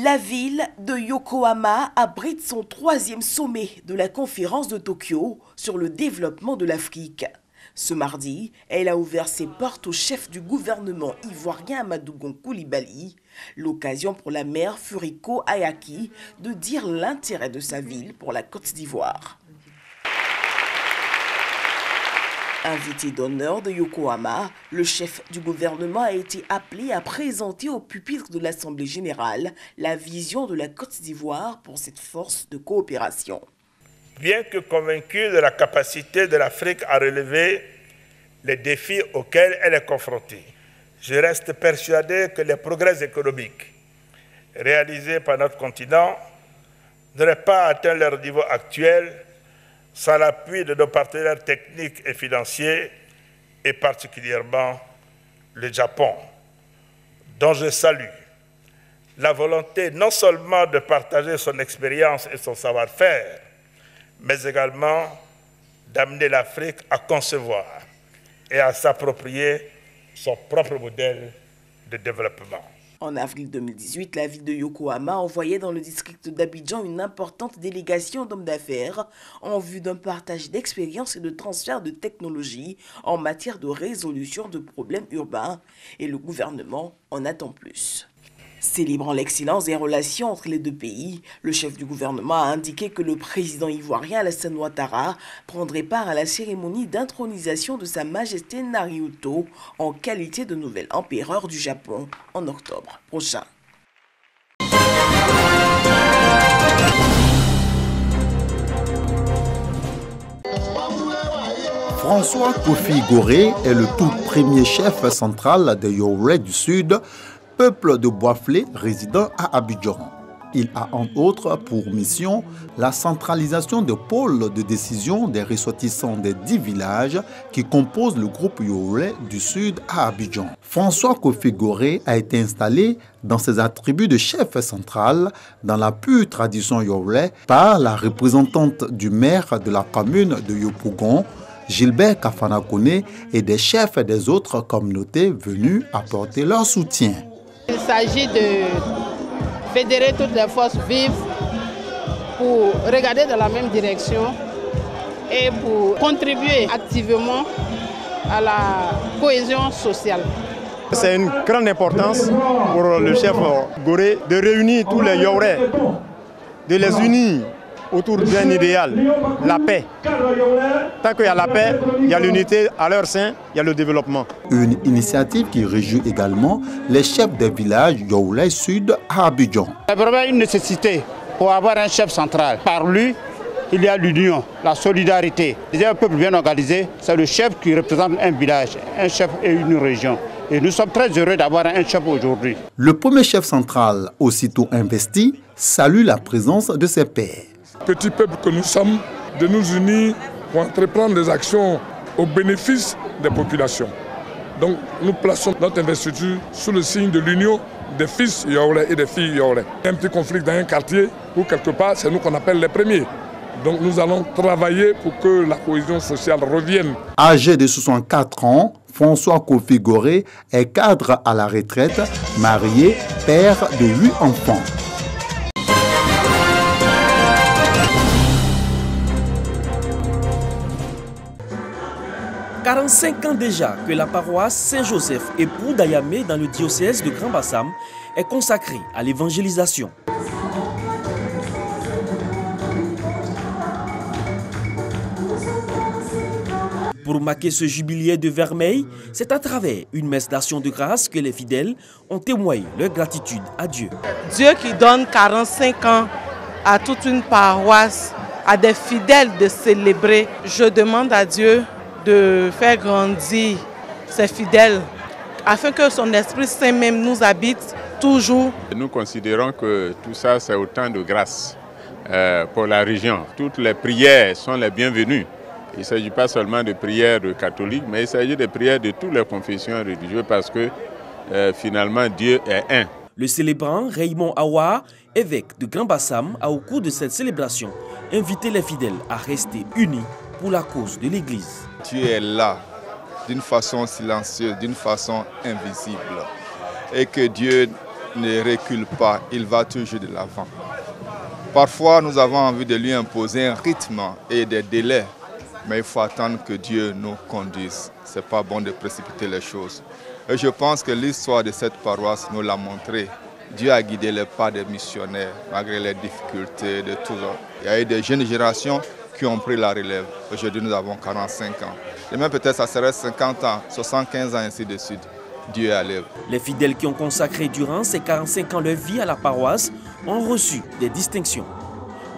La ville de Yokohama abrite son 3e sommet de la conférence de Tokyo sur le développement de l'Afrique. Ce mardi, elle a ouvert ses portes au chef du gouvernement ivoirien Amadou Gon Coulibaly, l'occasion pour la maire Furiko Ayaki de dire l'intérêt de sa ville pour la Côte d'Ivoire. Invité d'honneur de Yokohama, le chef du gouvernement a été appelé à présenter au pupitre de l'Assemblée générale la vision de la Côte d'Ivoire pour cette force de coopération. Bien que convaincu de la capacité de l'Afrique à relever les défis auxquels elle est confrontée, je reste persuadé que les progrès économiques réalisés par notre continent n'auraient pas atteint leur niveau actuel sans l'appui de nos partenaires techniques et financiers, et particulièrement le Japon, dont je salue la volonté non seulement de partager son expérience et son savoir-faire, mais également d'amener l'Afrique à concevoir et à s'approprier son propre modèle de développement. En avril 2018, la ville de Yokohama envoyait dans le district d'Abidjan une importante délégation d'hommes d'affaires en vue d'un partage d'expériences et de transfert de technologies en matière de résolution de problèmes urbains. Et le gouvernement en attend plus. Célébrant l'excellence des relations entre les deux pays, le chef du gouvernement a indiqué que le président ivoirien Alassane Ouattara prendrait part à la cérémonie d'intronisation de Sa Majesté Naruhito en qualité de nouvel empereur du Japon en octobre prochain. François Kofi Goré est le tout premier chef central de Yoruba du Sud, peuple de Boiflé résidant à Abidjan. Il a en autres pour mission la centralisation des pôles de décision des ressortissants des 10 villages qui composent le groupe Yoruba du Sud à Abidjan. François Kofi Goré a été installé dans ses attributs de chef central dans la pure tradition Yoruba par la représentante du maire de la commune de Yopougon, Gilbert Kafanakone, et des chefs des autres communautés venus apporter leur soutien. Il s'agit de fédérer toutes les forces vives pour regarder dans la même direction et pour contribuer activement à la cohésion sociale. C'est une grande importance pour le chef Goré de réunir tous les Yoruba, de les unir autour d'un idéal, la paix. Tant qu'il y a la paix, il y a l'unité, à leur sein, il y a le développement. Une initiative qui réjouit également les chefs des villages Yoruba Sud à Abidjan. C'est vraiment une nécessité pour avoir un chef central. Par lui, il y a l'union, la solidarité. Il y a un peuple bien organisé, c'est le chef qui représente un village, un chef et une région. Et nous sommes très heureux d'avoir un chef aujourd'hui. Le premier chef central, aussitôt investi, salue la présence de ses pairs. Petit peuple que nous sommes, de nous unir pour entreprendre des actions au bénéfice des populations. Donc nous plaçons notre investiture sous le signe de l'union des fils Yoruba et des filles Yoruba. Il y a un petit conflit dans un quartier où quelque part c'est nous qu'on appelle les premiers. Donc nous allons travailler pour que la cohésion sociale revienne. Âgé de 64 ans, François Kofi Goré est cadre à la retraite, marié, père de 8 enfants. 45 ans déjà que la paroisse Saint-Joseph et Poudayamé dans le diocèse de Grand Bassam est consacrée à l'évangélisation. Pour marquer ce jubilé de vermeil, c'est à travers une messe d'action de grâce que les fidèles ont témoigné leur gratitude à Dieu. Dieu qui donne 45 ans à toute une paroisse, à des fidèles de célébrer. Je demande à Dieu de faire grandir ses fidèles afin que son Esprit Saint même nous habite toujours. Nous considérons que tout ça c'est autant de grâce pour la région. Toutes les prières sont les bienvenues. Il ne s'agit pas seulement de prières de catholiques, mais il s'agit de prières de toutes les confessions religieuses parce que finalement Dieu est un. Le célébrant Raymond Awa, évêque de Grand Bassam, a au cours de cette célébration invité les fidèles à rester unis pour la cause de l'Église. Dieu est là d'une façon silencieuse, d'une façon invisible. Et que Dieu ne recule pas, il va toujours de l'avant. Parfois, nous avons envie de lui imposer un rythme et des délais, mais il faut attendre que Dieu nous conduise. Ce n'est pas bon de précipiter les choses. Et je pense que l'histoire de cette paroisse nous l'a montré. Dieu a guidé les pas des missionnaires, malgré les difficultés de tout ça. Il y a eu des jeunes générations qui ont pris la relève. Aujourd'hui, nous avons 45 ans. Demain, peut-être, ça serait 50 ans, 75 ans, ainsi de suite. Dieu est à l'œuvre. Les fidèles qui ont consacré durant ces 45 ans leur vie à la paroisse ont reçu des distinctions.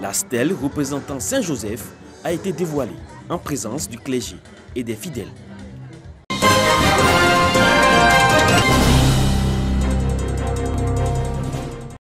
La stèle représentant Saint-Joseph a été dévoilée en présence du clergé et des fidèles.